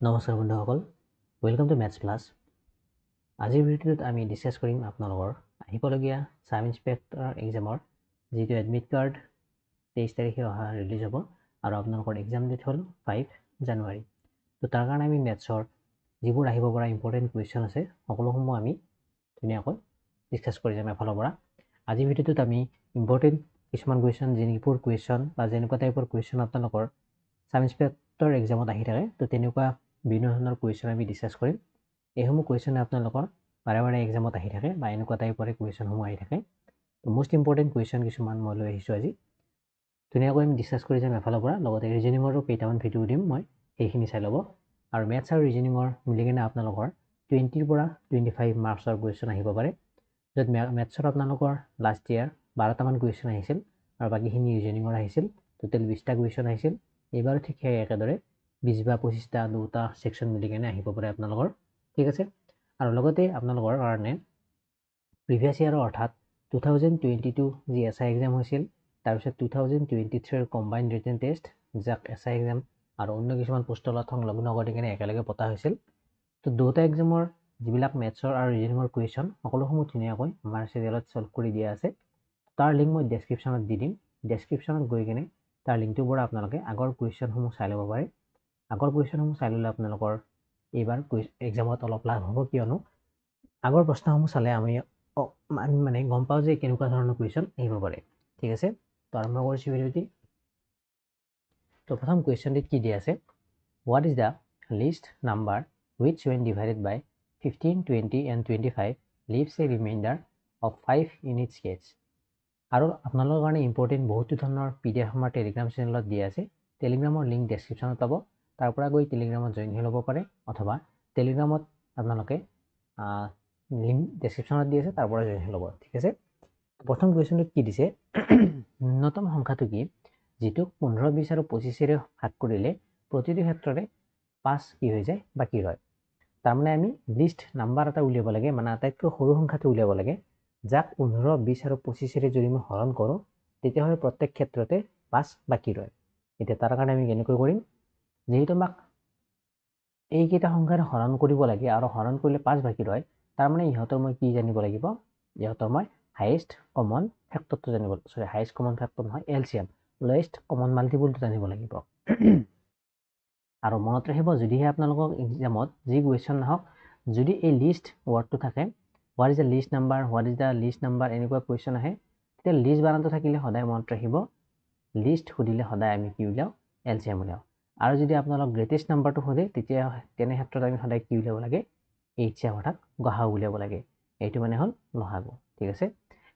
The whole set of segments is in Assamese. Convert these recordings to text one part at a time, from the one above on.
নমস্কাৰ বন্ধুসকল, ওয়েলকাম টু মেথছ প্লাছ। আজিৰ ভিডিঅ'টোত আমি ডিছকাছ কৰিম আপোনালোকৰ আহিবলগীয়া সাব ইন্সপেক্টৰ এক্সামৰ যিটো এডমিট কাৰ্ড 23 তাৰিখে ৰিলিজ হ'ব আৰু আপোনালোকৰ এক্সাম ডেট হ'ল 5 জানুৱাৰী। তো তাৰ কাৰণে আমি মেথছৰ যিবোৰ আহিব পৰা ইম্পৰ্টেণ্ট কুৱেশ্যন আছে সকলোসমূহ আমি ধুনীয়াকৈ ডিছকাছ কৰি যাম এফালৰ পৰা। আজিৰ ভিডিঅ'টোত আমি ইম্পৰ্টেণ্ট কিছুমান কুৱেশ্যন যিবোৰ কুৱেশ্যন বা যেনেকুৱা টাইপৰ কুৱেশ্যন আপোনালোকৰ সাব ইন্সপেক্টৰ এক্সামত আহি থাকে, তো তেনেকুৱা বিভিন্ন ধৰণৰ কুৱেশ্যন আমি ডিছকাছ কৰিম। এইসমূহ কুৱেশ্যনে আপোনালোকৰ বাৰে বাৰে এক্সামত আহি থাকে বা এনেকুৱা টাইপৰে কুৱেশ্যনসমূহ আহি থাকে। তো মোষ্ট ইম্পৰ্টেণ্ট কুৱেশ্যন কিছুমান মই লৈ আহিছোঁ আজি। ধুনীয়াকৈ আমি ডিছকাছ কৰি যাম এফালৰ পৰা, লগতে ৰিজনিঙৰো কেইটামান ভিডিঅ' দিম মই, সেইখিনি চাই ল'ব। আৰু মেথছ আৰু ৰিজনিঙৰ মিলি কিনে আপোনালোকৰ 20ৰ পৰা 25 মাৰ্কছৰ কুৱেশ্যন আহিব পাৰে, য'ত মেথছত আপোনালোকৰ লাষ্ট ইয়াৰ 12টামান কুৱেশ্যন আহিছিল আৰু বাকীখিনি ৰিজনিঙৰ আহিছিল। টোটেল 20টা কুৱেশ্যন আহিছিল। এইবাৰো ঠিক সেই একেদৰে 20 বা 25টা দুটা ছেকশ্যন মিলি কেনে আহিব পাৰে আপোনালোকৰ, ঠিক আছে। আৰু লগতে আপোনালোকৰ কাৰণে প্ৰিভিয়াছ ইয়াৰৰ অৰ্থাৎ 2022 যি SI এক্সাম হৈছিল, তাৰপিছত 2023 কম্বাইণ্ড ৰিটেন টেষ্ট, যাক SI এক্সাম আৰু অন্য কিছুমান পোষ্টৰ লগত সংলগ্ন কৰি কেনে একেলগে পতা হৈছিল। তো দুটা এক্সামৰ যিবিলাক মেথছৰ আৰু ৰিজনিঙৰ কুৱেশ্যন সকলোসমূহ ধুনীয়াকৈ আমাৰ চিৰিয়েলত ছল্ভ কৰি দিয়া আছে। তাৰ লিংক মই ডেছক্ৰিপশ্যনত দি দিম। ডেছক্ৰিপশ্যনত গৈ কিনে তাৰ লিংকটোৰ পৰা আপোনালোকে আগৰ কুৱেশ্যনসমূহ চাই ল'ব পাৰে। আগৰ কুৱেশ্যনসমূহ চাই ল'লে আপোনালোকৰ এইবাৰ এক্সামত অলপ লাভ হ'ব, কিয়নো আগৰ প্ৰশ্নসমূহ চালে আমি মানে গম পাওঁ যে কেনেকুৱা ধৰণৰ কুৱেশ্যন আহিব পাৰে, ঠিক আছে। তো আৰম্ভ কৰিছোঁ ভিডিঅ'টি। তো প্ৰথম কুৱেশ্যনটিত কি দিয়া আছে, what is the least number which when divided by 15, 20 and 25 leaves a remainder of 5 in its case। আৰু আপোনালোকৰ কাৰণে ইম্পৰ্টেণ্ট বহুতো ধৰণৰ PDF আমাৰ টেলিগ্ৰাম চেনেলত দিয়া আছে। টেলিগ্ৰামৰ লিংক ডেছক্ৰিপশ্যনত পাব, তাৰ পৰা গৈ টেলিগ্ৰামত জইন হৈ ল'ব পাৰে, অথবা টেলিগ্ৰামত আপোনালোকে লিংক ডেছক্ৰিপশ্যনত দি আছে, তাৰ পৰা জইন হৈ ল'ব, ঠিক আছে। প্ৰথম কুৱেশ্যনটোত কি দিছে, ন্যূনতম সংখ্যাটো কি যিটো 15, 20 আৰু 25ৰে ভাগ কৰিলে প্ৰতিটো ক্ষেত্ৰতে 5 কি হৈ যায়, বাকী ৰয়। তাৰমানে আমি লিষ্ট নাম্বাৰ এটা উলিয়াব লাগে, মানে আটাইতকৈ সৰু সংখ্যাটো উলিয়াব লাগে, যাক 15, 20 আৰু 25ৰে যদি মই হৰণ কৰোঁ তেতিয়াহ'লে প্ৰত্যেক ক্ষেত্ৰতে 5 বাকী ৰয়। এতিয়া তাৰ কাৰণে আমি কেনেকৈ কৰিম, যিহেতু আমাক এইকেইটা সংখ্যাৰে হৰণ কৰিব লাগে আৰু হৰণ কৰিলে 5 বাকী ৰয়, তাৰমানে ইহঁতৰ মই কি জানিব লাগিব, ইহঁতৰ মই হায়েষ্ট কমন ফেক্টৰটো জানিব, হায়েষ্ট কমন ফেক্টৰ নহয়, LCM, লয়েষ্ট কমন মাল্টিপুলটো জানিব লাগিব। আৰু মনত ৰাখিব, যদিহে আপোনালোকক এক্সামত যি কুৱেশ্যন নাহক, যদি এই লিষ্ট ৱৰ্ডটো থাকে, what is the least number, what is the least number, এনেকুৱা কুৱেশ্যন আহে, তেতিয়া লিষ্ট বানানটো থাকিলে সদায় মনত ৰাখিব, লিষ্ট সুধিলে সদায় আমি কি উলিয়াওঁ, LCM উলিয়াওঁ। আৰু যদি আপোনালোক গ্ৰেটেষ্ট নাম্বাৰটো সোধে, তেতিয়া তেনে ক্ষেত্ৰত আমি সদায় কি উলিয়াব লাগে, HCM অৰ্থাৎ গসাগু উলিয়াব লাগে। এইটো মানে হ'ল লসাগু, ঠিক আছে।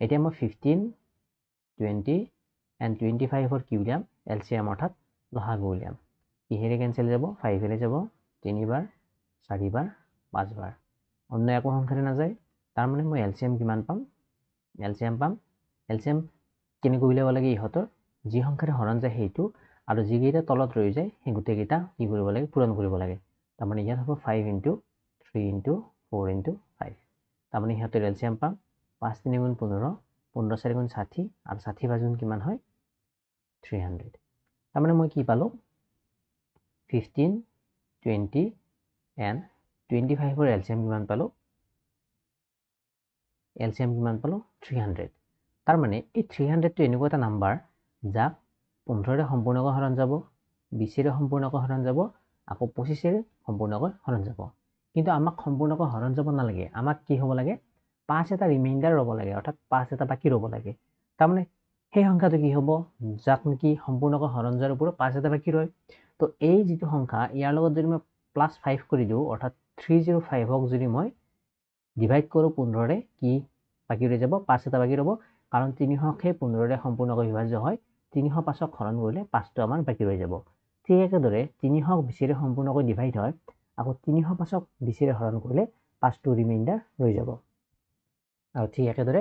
এতিয়া মই 15, 20 and 25ৰ কি উলিয়াম, LCM অৰ্থাৎ লসাগু উলিয়াম। কিহেৰে কেঞ্চেল যাব, 5ৰে যাব, 3বাৰ, 4বাৰ, 5বাৰ, অন্য একো সংখ্যাৰে নাযায়। তাৰমানে মই LCM কিমান পাম, LCM পাম, LCM কেনেকৈ উলিয়াব লাগে, ইহঁতৰ যি সংখ্যাৰে হৰণ যায় সেইটো, আৰু যিকেইটা তলত ৰৈ যায় সেই গোটেইকেইটা কি কৰিব লাগে, পূৰণ কৰিব লাগে। তাৰমানে ইয়াত হ'ব 5 × 3 × 4 × 5, তাৰমানে সিহঁতৰ LCM পাম 5 × 3 = 15, 15 × 4 = 60, আৰু 60 × 5 কিমান হয়, 300। তাৰমানে মই কি পালোঁ, 15, 20 and 25ৰ LCM কিমান পালোঁ, LCM কিমান পালোঁ, 300। তাৰমানে এই 300টো এনেকুৱা এটা নাম্বাৰ যাক 15ৰে সম্পূৰ্ণকৈ হৰণ যাব, 20ৰে সম্পূৰ্ণকৈ হৰণ যাব, আকৌ 25ৰে সম্পূৰ্ণকৈ হৰণ যাব। কিন্তু আমাক সম্পূৰ্ণকৈ হৰণ যাব নালাগে, আমাক কি হ'ব লাগে, 5 এটা ৰিমাইণ্ডাৰ ৰ'ব লাগে, অৰ্থাৎ 5 এটা বাকী ৰ'ব লাগে। তাৰমানে সেই সংখ্যাটো কি হ'ব, যাক নেকি সম্পূৰ্ণকৈ হৰণ যোৱাৰ ওপৰত 5 এটা বাকী ৰয়। তো এই যিটো সংখ্যা, ইয়াৰ লগত যদি মই +5 কৰি দিওঁ, অৰ্থাৎ 305ক যদি মই ডিভাইড কৰোঁ 15ৰে, কি বাকী ৰৈ যাব, 5 এটা বাকী ৰ'ব, কাৰণ 300ক সেই 15ৰে সম্পূৰ্ণকৈ বিভাজ্য হয়, 305ক হৰণ কৰিলে 5টো আমাৰ বাকী ৰৈ যাব। ঠিক একেদৰে 300ক 20ৰে সম্পূৰ্ণকৈ ডিভাইড হয়, আকৌ 305ক 20ৰে হৰণ কৰিলে 5টো ৰিমাইণ্ডাৰ ৰৈ যাব। আৰু ঠিক একেদৰে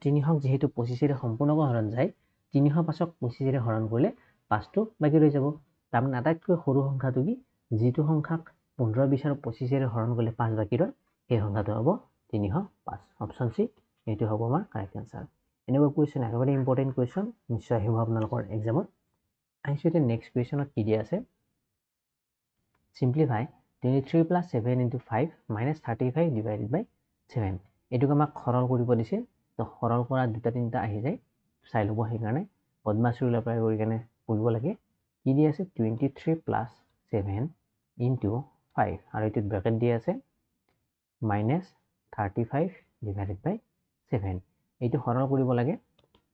300ক যিহেতু 25ৰে সম্পূৰ্ণকৈ হৰণ যায়, 305ক 25ৰে হৰণ কৰিলে 5টো বাকী ৰৈ যাব। তাৰমানে আটাইতকৈ সৰু সংখ্যাটো কি, যিটো সংখ্যাক 15, 20 আৰু 25ৰে হৰণ কৰিলে 5 বাকী ৰয়, সেই সংখ্যাটো হ'ব 305। অপশ্যন চি, এইটো হ'ব আমাৰ কাৰেক্ট এনচাৰ। এনেকুৱা কুৱেশ্যন একেবাৰে ইম্পৰ্টেণ্ট কুৱেশ্যন, নিশ্চয় আহিব আপোনালোকৰ এক্সামত। আহিছোঁ এতিয়া নেক্সট কুৱেশ্যনত কি দিয়া আছে, simplify 23 plus 7 into 5 minus 35 divided by 7 এটুক আমাক সৰল কৰিব দিছে তো সৰল কৰা দুটা তিনটা আহি যায় চাই লব সেইকাৰণে বদমাছ ৰুল এপ্লাই কৰি কেনে কৰিব লাগে কি দি আছে 23 plus 7 into 5 আৰু এইটো ব্ৰেকেট দি আছে minus 35 divided by 7 এইটো সৰল কৰিব লাগে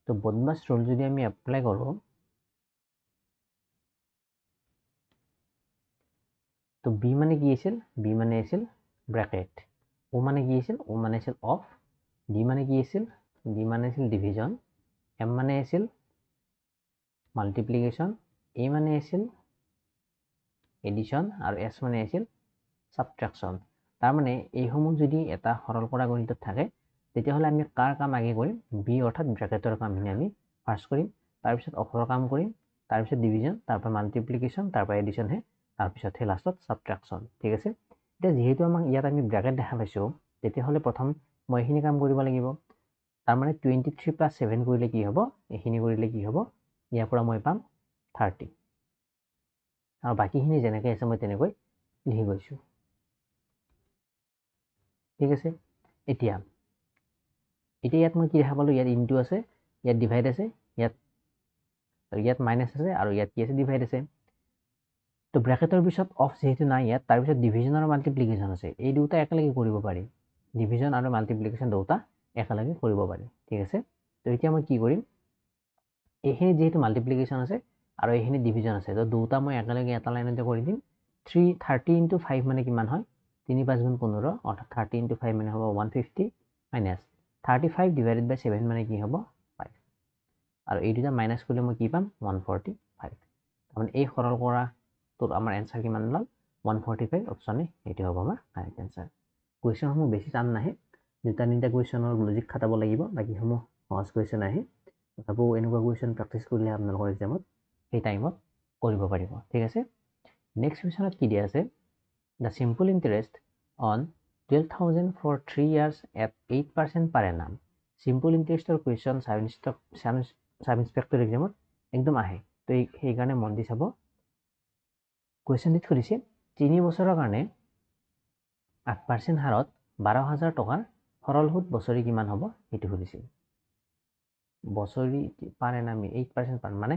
তো বদমাছ ৰুল যদি আমি এপ্লাই কৰো তো b মানে কি আছিল b মানে আছিল ব্ৰেকেট o মানে কি আছিল o মানে আছিল অফ d মানে কি আছিল d মানে আছিল ডিভিজন m মানে আছিল মাল্টিপ্লিকেশন a মানে আছিল এডিশন আৰু s মানে আছিল সাবট্ৰাকশন তাৰ মানে এই সমূহ যদি এটা সৰল কৰা গণিতত থাকে তেতিয়াহলে আমি কাৰ কাম আগে কৰিম b অৰ্থাৎ ব্ৰেকেটৰ কামখিনি আমি ফাৰ্স্ট কৰিম তাৰ পিছত অফৰ কাম কৰিম তাৰ পিছত ডিভিজন তাৰ পৰা মাল্টিপ্লিকেশন তাৰ পৰা এডিশন হে তাৰ পিছত হে লাষ্টত সাবট্ৰাকশন ঠিক আছে এতিয়া যেহেতু আমাক ইয়াত আমি ব্ৰেকেট দেখা পাইছো তেতিয়াহলে প্ৰথম মই এইখিনি কাম কৰিব লাগিব তাৰ মানে 23 plus 7 কৰিলে কি হ'ব এইখিনি কৰিলে কি হ'ব ইয়াৰ পৰা মই পাম 30 আৰু বাকিখিনি যেনেকৈ আছে মই তেনেকৈ লিখি গৈছো ঠিক আছে এতিয়া ইয়াত মই কি দেখা পালো ইয়াত ইনটু আছে ইয়াত ডিভাইড আছে ইয়াত মাইনাস আছে আৰু ইয়াত কি আছে ডিভাইড আছে তো ব্ৰেকেটৰ পিছত অফ যেহেতু নাই ইয়াত তাৰ পিছত ডিভিজন আৰু মাল্টিপ্লিকেশন আছে এই দুটা একেলগে কৰিব পাৰি ডিভিজন আৰু মাল্টিপ্লিকেশন দুটা একেলগে কৰিব পাৰি ঠিক আছে তো এতিয়া মই কি কৰিম এইখিনি যেহেতু মাল্টিপ্লিকেশন আছে আৰু এইখিনি ডিভিজন আছে তো দুটা মই একেলগে এটা লাইনতে কৰি দিম 30 into 5 মানে কিমান হয় 3 5 গুণ 15 অৰ্থাৎ 30 into 5 মানে হ'ব 150 minus 35 divided by 7 মানে কি হ'ব 5 আৰু এই দুটা মাইনাস কৰিলে মই কি পাম 145 তাৰমানে এই সৰল কৰা তোৰ আমাৰ এনসাৰ কিমান ওলাল 145 অপশনে এইটো হ'ব আমাৰ কাৰেক্ট এনসাৰ কুৱেশ্যন সমূহ বেছি টান নাহে দুটা তিনিটা কুৱেশ্যনৰ লজিক খাটাব লাগিব বাকি সমূহ সহজ কুৱেশ্যন আহে তথাপিও এনেকুৱা কুৱেশ্যন প্ৰেক্টিছ কৰিলে আপোনালোকৰ এক্সামত সেই টাইমত কৰিব পাৰিব ঠিক আছে নেক্সট কুৱেশ্যনত কি দিয়া আছে the simple interest on 12,000 for 3 years at 8% per annum simple interest or question sub inspector exam একদম আহে তো এই কাৰণে মন দি চাব কুৱেশ্যন দিত কৰিছে 3 বছৰৰ কাৰণে 8% হাৰত 12,000 টকাৰ সৰল সুদ বছৰি কিমান হ'ব সেইটো সুধিছিল বছৰি পাৰ এনামি 8% পাৰ মানে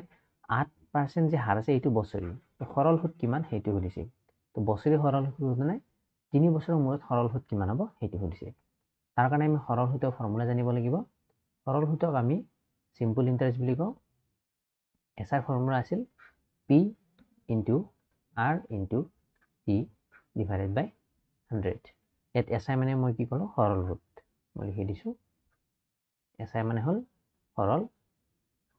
8% যে হাৰ আছে এইটো বছৰি সৰল সুদ কিমান সেইটো সুধিছিল তো বছৰি সৰল সুদ মানে 3 বছৰৰ মূৰত সৰল সুদ কিমান হ'ব সেইটো সুধিছে তাৰ কাৰণে আমি সৰল সুদৰ ফৰ্মুলা জানিব লাগিব সৰল সুদক আমি সিম্পল ইন্টাৰেস্ট বুলি কওঁ এছাৰ ফৰ্মুলা আছিল p into r into t divided by 100 ইয়াত এছাই মানে মই কি কৰো সৰল সুদ মই লিখি দিছো এছাই মানে হল সৰল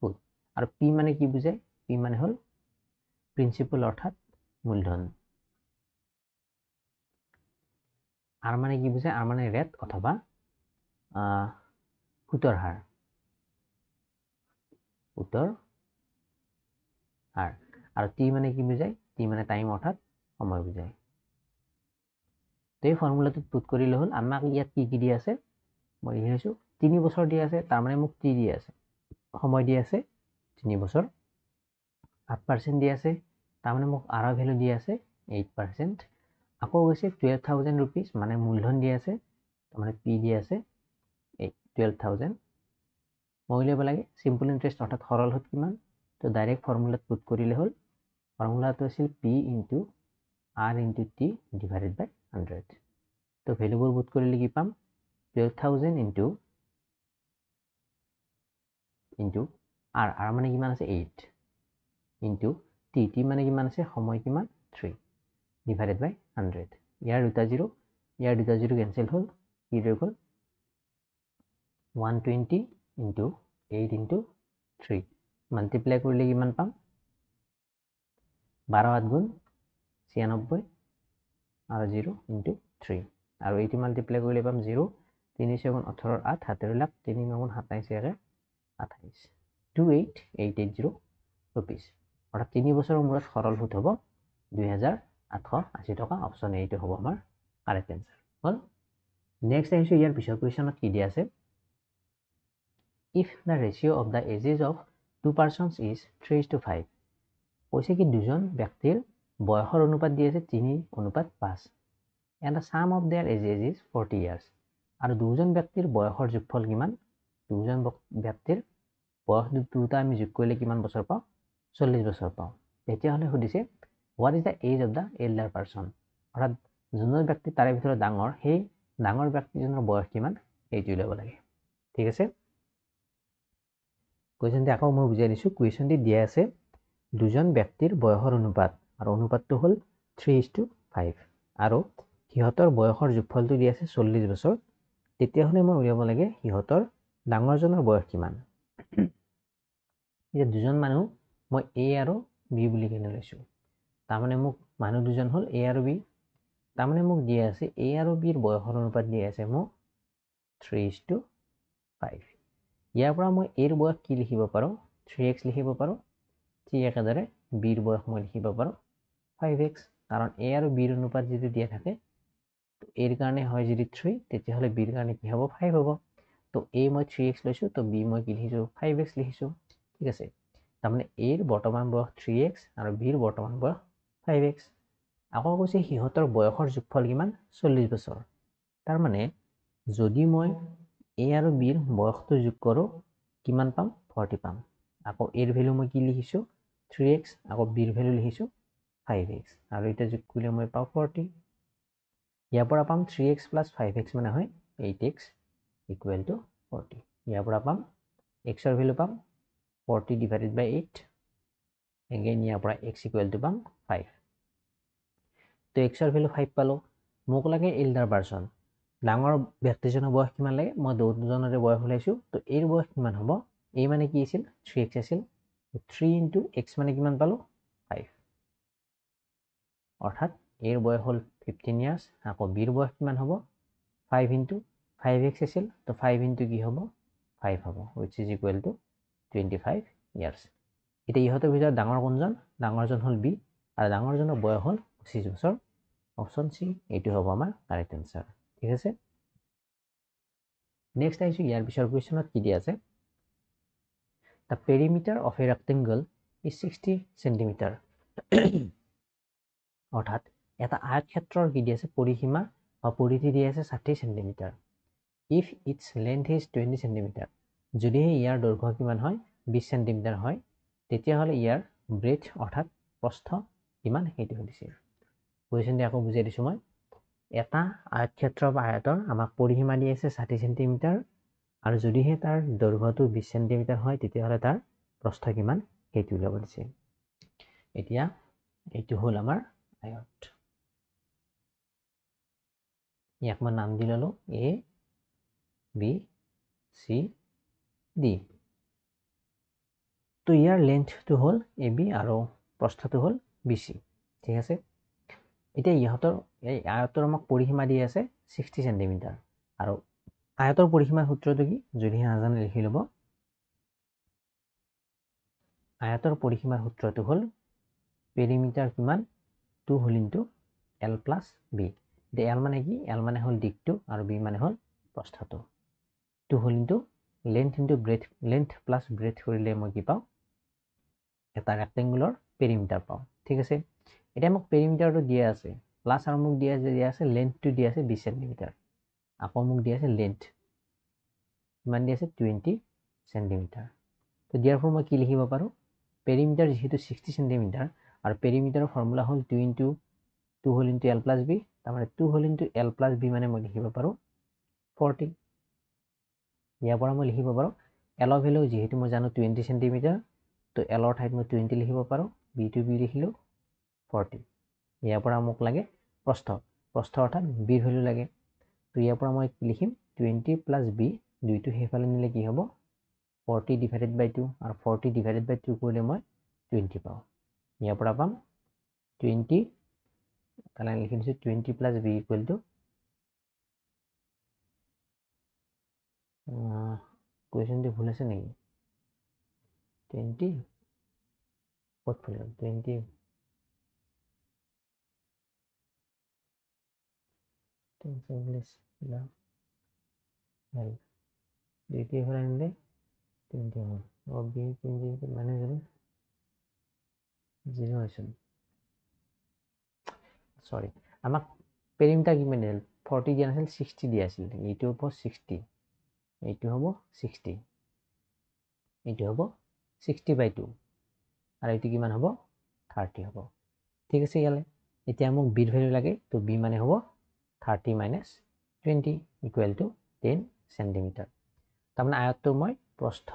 সুদ আৰু p মানে কি বুজায় p মানে হল প্ৰিন্সিপাল অৰ্থাৎ মূলধন আৰ মানে কি বুঝায় আৰ মানে ৰেট অথবা সুতৰ হাৰ আৰ টি মানে কি বুঝায় টি মানে টাইম অৰ্থাৎ সময় বুঝায় তো এই ফৰ্মুলাটো পুট কৰিলে হল আমাক ইয়াত কি কি দি আছে মই লিখিছো 3 বছৰ দি আছে তাৰ মানে মোক টি দি আছে সময় দি আছে 3 বছৰ 8% দি আছে তাৰ মানে মোক আৰ ভ্যালু দি আছে 8% আকৌ গৈছে 12,000 rupees মানে মূলধন দি আছে মানে পি দি আছে 12,000 মই উলিয়াব লাগে সিম্পল ইন্টারেস্ট অর্থাৎ সরল সুদ কিমান তো ডাইরেক্ট ফর্মুলাত পুট কৰিলে হল ফৰ্মুলাটো আছিল P into R into T divided by 100 তো ভ্যালুবোৰ পুট কৰিলে কি পাম 12,000 ইনটু আর মানে কিমান আছে 8 ইনটু টি মানে কিমান আছে সময় কিমান 3 divided by 100 ইয়াৰ দুটা জিৰো কেনসেল হল কি ৰৈ গল 120 into 8 into 3 মাল্টিপ্লাই কৰিলে কিমান পাম 12 8 গুণ 96 আৰু 0 into 3 আৰু এইটো মাল্টিপ্লাই কৰিলে পাম 0 3 গুণ 18 8 হাতেৰ লাভ 3 গুণ 27 একে 28 28880 rupees অৰ্থাৎ 3 বছৰৰ মূৰত সৰল সুদ হ'ব 2,880 টকা অপশন এইটো হ'ব আমাৰ কাৰেক্ট এনসাৰ হল নেক্সট আহিছো ইয়াৰ পিছৰ কুৱেশ্যনত কি দিয়া আছে if the ratio of the ages of two persons is 3:5 কৈছে কি দুজন ব্যক্তিৰ বয়সৰ অনুপাত দি আছে 3:5 and the sum of their ages is 40 years আৰু দুজন ব্যক্তিৰ বয়সৰ যোগফল কিমান দুজন ব্যক্তিৰ বয়স দুটা আমি যোগ কৰিলে কিমান বছৰ পাওঁ 40 বছৰ পাওঁ তেতিয়াহ'লে সুধিছে what is the age of the elder person অৰ্থাৎ যোনজন ব্যক্তি তাৰে ভিতৰত ডাঙৰ সেই ডাঙৰ ব্যক্তিজনৰ বয়স কিমান এইটো উলিয়াব লাগে ঠিক আছে কুৱেশ্যনটি আকৌ মই বুজাই দিছোঁ কুৱেশ্যনটি দিয়া আছে দুজন ব্যক্তিৰ বয়সৰ অনুপাত আৰু অনুপাতটো হ'ল 3:5 আৰু সিহঁতৰ বয়সৰ যোগফলটো দিয়া আছে 40 বছৰ তেতিয়াহ'লে মই উলিয়াব লাগে সিহঁতৰ ডাঙৰজনৰ বয়স কিমান এতিয়া দুজন মানুহ মই A আৰু B বুলি কেনে লৈছোঁ তাৰমানে মোক মানুহ দুজন হ'ল A আৰু B তাৰমানে মোক দিয়া আছে A আৰু B ৰ বয়সৰ অনুপাত দিয়া আছে মোক 3:5 ইয়াৰ পৰা মই A ৰ বয়স কি লিখিব পাৰোঁ 3x লিখিব পাৰোঁ ঠিক একেদৰে B ৰ বয়স মই লিখিব পাৰোঁ 5x কাৰণ A আৰু B ৰ অনুপাত যদি দিয়া থাকে A ৰ কাৰণে হয় যদি 3 তেতিয়াহ'লে B ৰ কাৰণে কি হ'ব 5 হ'ব তো A মই 3x লৈছোঁ তো B মই কি লিখিছোঁ 5x লিখিছোঁ ঠিক আছে তাৰমানে A ৰ বৰ্তমান বয়স 3x আৰু B ৰ বৰ্তমান বয়স 5x আকৌ কৈছে সিহঁতৰ বয়সৰ যোগফল কিমান 40 বছৰ তাৰমানে যদি মই A আৰু B ৰ বয়সটো যোগ কৰোঁ কিমান পাম 40 পাম আকৌ A ৰ ভ্যালু মই কি লিখিছোঁ 3x আকৌ B ৰ ভ্যালু লিখিছোঁ 5x আৰু এটা যোগ কৰিলে মই পাওঁ 40 ইয়াৰ পৰা পাম 3x + 5x মানে হয় 8x = 40 ইয়াৰ পৰা পাম x ৰ ভ্যালু পাম 40 / 8 again ইয়াৰ পৰা x = পাম 5 তো x ৰ ভ্যালু 5 পালো মোক লাগে এল্ডাৰ পাৰসন ডাঙৰ ব্যক্তিজনৰ বয়স কিমান লাগে মই দুজনৰে বয়স ওলাইছো তো এৰ বয়স কিমান হ'ব a মানে কি আছিল 3x আছিল 3 * x মানে কিমান পালো 5 অৰ্থাৎ এৰ বয়স হ'ল 15 ইয়াৰ্স আকৌ b ৰ বয়স কিমান হ'ব 5 * 5x আছিল তো 5 * কি হ'ব 5 হ'ব which is equal to 25 years এতিয়া ইহঁতৰ ভিতৰত ডাঙৰ কোনজন ডাঙৰজন হ'ল b আৰু ডাঙৰজনৰ বয়স হ'ল 25 বছৰ অপশন সি এইটো হ'ব আমাৰ কাৰেক্ট আনসাৰ ঠিক আছে নেক্সট আহিছো ইয়াৰ পিছৰ কুৱেশ্যনত কি দিয়া আছে the perimeter of a rectangle is 60 cm অৰ্থাৎ এটা আয়তক্ষেত্ৰৰ কি দিয়া আছে পৰিসীমা বা পৰিধি দিয়া আছে 60 cm if its length is 20 cm যদি ইয়াৰ দৈৰ্ঘ্য কিমান হয় 20 cm হয় তেতিয়াহ'লে ইয়াৰ ব্ৰেথ অৰ্থাৎ প্ৰস্থ কিমান সেইটো সুধিছে কুৱেশ্যনটি আকৌ বুজাই দিছোঁ মই এটা আয়তক্ষেত্ৰ বা আয়তৰ আমাক পৰিসীমা দি আছে 60 cm আৰু যদিহে তাৰ দৈৰ্ঘ্যটো 20 cm হয় তেতিয়াহ'লে তাৰ প্ৰস্থ কিমান সেইটো উলিয়াব দিছে এতিয়া এইটো হ'ল আমাৰ আয়ত ইয়াক মই নাম দি ললো A B C D তো ইয়াৰ লেন্থটো হ'ল AB আৰু প্ৰস্থটো হ'ল BC ঠিক আছে এতিয়া ইহঁতৰ এই আয়তৰ আমাক পৰিসীমা দি আছে 60 cm আৰু আয়তৰ পৰিসীমাৰ সূত্ৰটো কি যদি নাজানে লিখি ল'ব আয়তৰ পৰিসীমাৰ সূত্ৰটো হ'ল পেৰিমিটাৰ কিমান 2 হোল ইনটু L + B এতিয়া L মানে কি L মানে হ'ল দিকটো আৰু B মানে হ'ল প্ৰস্থটো 2 whole into length into breadth length plus breadth কৰিলে মই কি পাওঁ এটা ৰেক্টেংগুলাৰ পেৰিমিটাৰ পাওঁ ঠিক আছে এতিয়া মোক পেৰিমিটাৰটো দিয়া আছে প্লাস আৰু মোক দিয়া আছে লেন্থটো দিয়া আছে 20 cm আকৌ মোক দিয়া আছে লেন্থ কিমান দিয়া আছে 20 cm তো দিয়াৰ ফলত মই কি লিখিব পাৰোঁ পেৰিমিটাৰ যেহেতু 60 cm আৰু পেৰিমিটাৰৰ ফৰ্মুলা হ'ল 2 * 2 হোল ইনটু L + B তাৰমানে 2 হোল ইনটু L + B মানে মই লিখিব পাৰোঁ 40 ইয়াৰ পৰা মই লিখিব পাৰোঁ L ৰ ভ্যালু যেহেতু মই জানো 20 cm তো L ৰ ঠাইত মই 20 লিখিব পাৰোঁ B to B লিখিলোঁ 40 ইয়াৰ পৰা মোক লাগে প্ৰস্থ অৰ্থাৎ B ৰ ভ্যালু লাগে তো ইয়াৰ পৰা মই লিখিম 20 + B দুইটো সেইফালে নিলে কি হ'ব 40 / 2 আৰু 40 / 2 কৰিলে মই 20 পাওঁ ইয়াৰ পৰা পাম 20 তাহলে লিখি দিছোঁ 20 + B = কুৱেশ্যনটো ভুল আছে নেকি 20 ক'ত ভুল 20 English দ্বিতীয় ঘরে নিলে 20 হবে ও B 20 মানে 0 হয়েছে সৰি আমাক পেৰিমিটাৰ কিমান দিছিল 40 দিয়া নাছিল 60 দিয়া আছিল এইটো হ'ব 60 এইটো হ'ব 60 এইটো হ'ব 60/2 আৰু এইটো কিমান হ'ব 30 হ'ব ঠিক আছে ইয়ালে এতিয়া মোক b ভ্যালু লাগে তো b মানে হ'ব 30 - 20 = 10 সেন্টিমিটার তাৰমানে আয়তটো মই প্ৰস্থ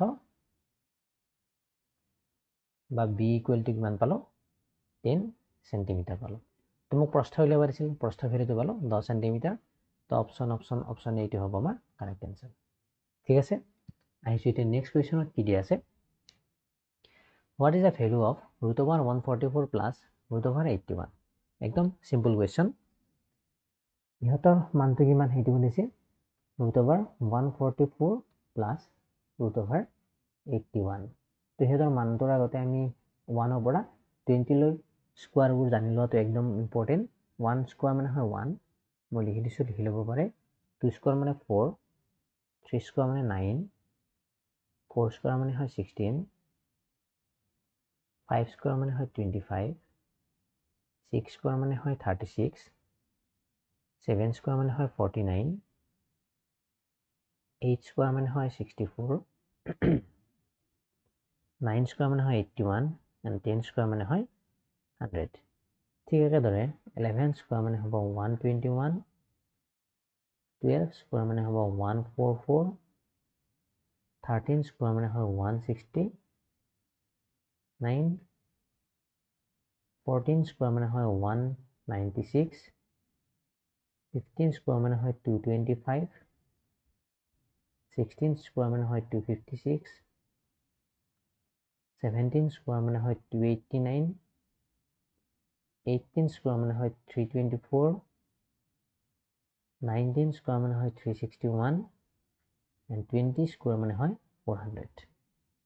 বা b = কিমান পালো 10 সেন্টিমিটাৰ পালো তো মোক প্ৰস্থ উলিয়াব দিছিল প্ৰস্থ ভ্যালুটো পালো 10 সেন্টিমিটাৰ তো অপশন এইটো হ'ব আমাৰ কাৰেক্ট आंसर ঠিক আছে আহিছো এতিয়া নেক্সট কোৱেশ্চনত কি দিয়া আছে What is the value of √144 plus √81 একদম সিম্পল কোৱেশ্চন ইহতৰ মানটো কিমান হেতু দিছে √144 plus √81 তো ইহতৰ মানটোৰ আগতে আমি 1 ৰ পৰা 20 লৈ স্কয়াৰবোৰ জানি লোৱাটো একদম ইম্পৰ্টেন্ট 1 স্কয়াৰ মানে হয় 1 মই লিখি দিছো লিখি ল'ব পাৰে 2 স্কয়াৰ মানে 4 3 স্কয়াৰ মানে 9 4 স্কয়াৰ মানে হয় 16 5 স্কয়াৰ মানে হয় 25 6 স্কয়াৰ মানে হয় 36 7 স্কয়াৰ মানে হয় 49 8 স্কয়াৰ মানে হয় 64 9 স্কয়াৰ মানে হয় 81 and 10 স্কয়াৰ মানে হয় 100 ঠিক একেদৰে 11 স্কয়াৰ মানে হ'ব 121 12 স্কয়াৰ মানে হ'ব 144 13 স্কয়াৰ মানে হয় 160 9 14 স্কয়াৰ মানে হয় 196 15 স্কয়াৰ মানে হয় 225 16 স্কয়াৰ মানে হয় 256 17 স্কয়াৰ মানে হয় 289 18 স্কয়াৰ মানে হয় 324 19 স্কয়াৰ মানে হয় 361 and 20 স্কয়াৰ মানে হয় 400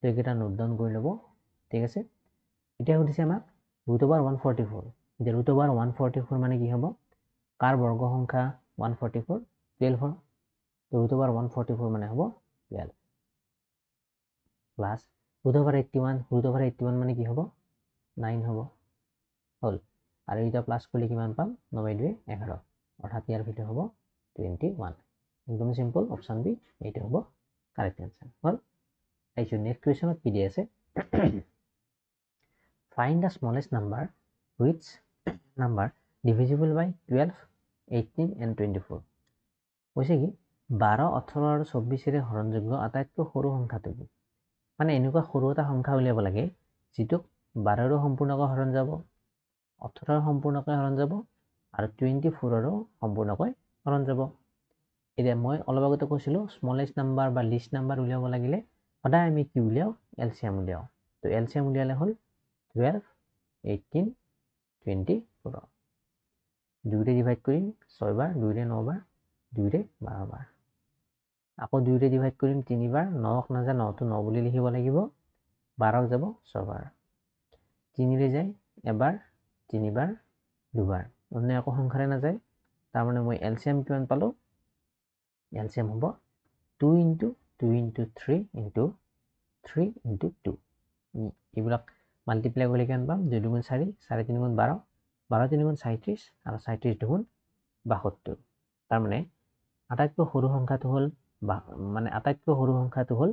তো এটা নোট ডাউন কৰি ল'ব ঠিক আছে এতিয়া সুধিছে আমাক √144 যে √144 মানে কি হ'ব কাৰ বৰ্গ সংখ্যা 144 12 তো √144 মানে হ'ব 12 প্লাস √81 মানে কি হ'ব 9 হ'ব হল আৰু এটা প্লাস কৰিলে কিমান পাম 9 * 2 11 অৰ্থাৎ ইয়াৰ ভিতৰত হ'ব 21 একদম সিম্পল অপশন বি এইটো হ'ব কারেক্ট आंसर হল এইটো নেক্সট কোৱেশ্চনত কি দি আছে Find the smallest number which number divisible by 12, 18 and 24. কৈছে কি 12, 18 আৰু 24 ৰে হৰণযোগ্য আটাইতকৈ সৰু সংখ্যাটো কি মানে এনেকুৱা সৰু এটা সংখ্যা উলিয়াব লাগে যিটো 12 ৰ সম্পূৰ্ণকৈ হৰণ যাব 18 ৰ সম্পূৰ্ণকৈ হৰণ যাব আৰু 24 ৰ সম্পূৰ্ণকৈ হৰণ যাব এতিয়া মই অলপ আগতে কৈছিলো স্মলেষ্ট নাম্বাৰ বা লিষ্ট নাম্বাৰ উলিয়াব লাগিলে সদায় আমি কি উলিয়াও এলসিএম উলিয়াও তো এলসিএম উলিয়ালে হল 12 18 24 2 ৰে ডিভাইড কৰিম 6 বাৰ 2 ৰে 9 বাৰ 2 ৰে 12 বাৰ আকৌ 2 ৰে ডিভাইড কৰিম 3 বাৰ 9ক নাযায় 9 তো 9 বুলি লিখিব লাগিব 12ক যাব 6 বাৰ 3 ৰে যায় এবাৰ 3 বাৰ 2 বাৰ অন্য একো সংখ্যাৰে নাযায় তাৰ মানে মই এলসিএম কিমান পালো এলসিএম হ'ব 2 * 2 * 3 * 3 * 2 এইবিলাক মাল্টিপ্লাই কৰিলে কিমান পাম 2 * 4 4 * 3 = 12 12 * 3 = 37 আৰু 37 * 2 = 72 তাৰ মানে আটাইতকৈ সৰু সংখ্যাটো হ'ল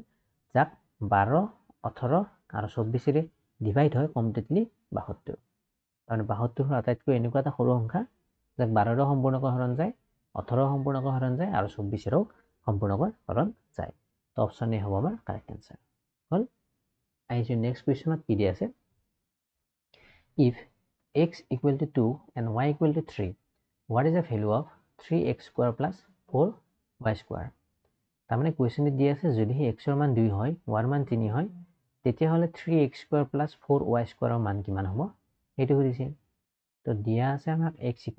যাক 12 18 আৰু 24 ৰে ডিভাইড হয় কমপ্লিটলি 72 তাৰমানে 72 হ'ল আটাইতকৈ এনেকুৱা এটা সৰু সংখ্যা যাক 12 ৰ সম্পূৰ্ণকৈ হৰণ যায় 18 ৰ সম্পূৰ্ণকৈ হৰণ যায় আৰু 24 ৰ সম্পূৰ্ণকৈ হৰণ যায় তো অপশন এ হ'ব আমাৰ কাৰেক্ট आंसर হল আহিছো নেক্সট কোৱেশ্চনত কি দি আছে if x = 2 and y = 3 what is the value of 3x² plus 4y² তাৰমানে কোৱেশ্চনটো দি আছে যদি x ৰ মান 2 হয় y ৰ মান 3 হয় তেতিয়া হলে 3x² plus 4y² ৰ মান কিমান হ'ব এইটো সুধিছে তো দিয়া আছে আমাক x =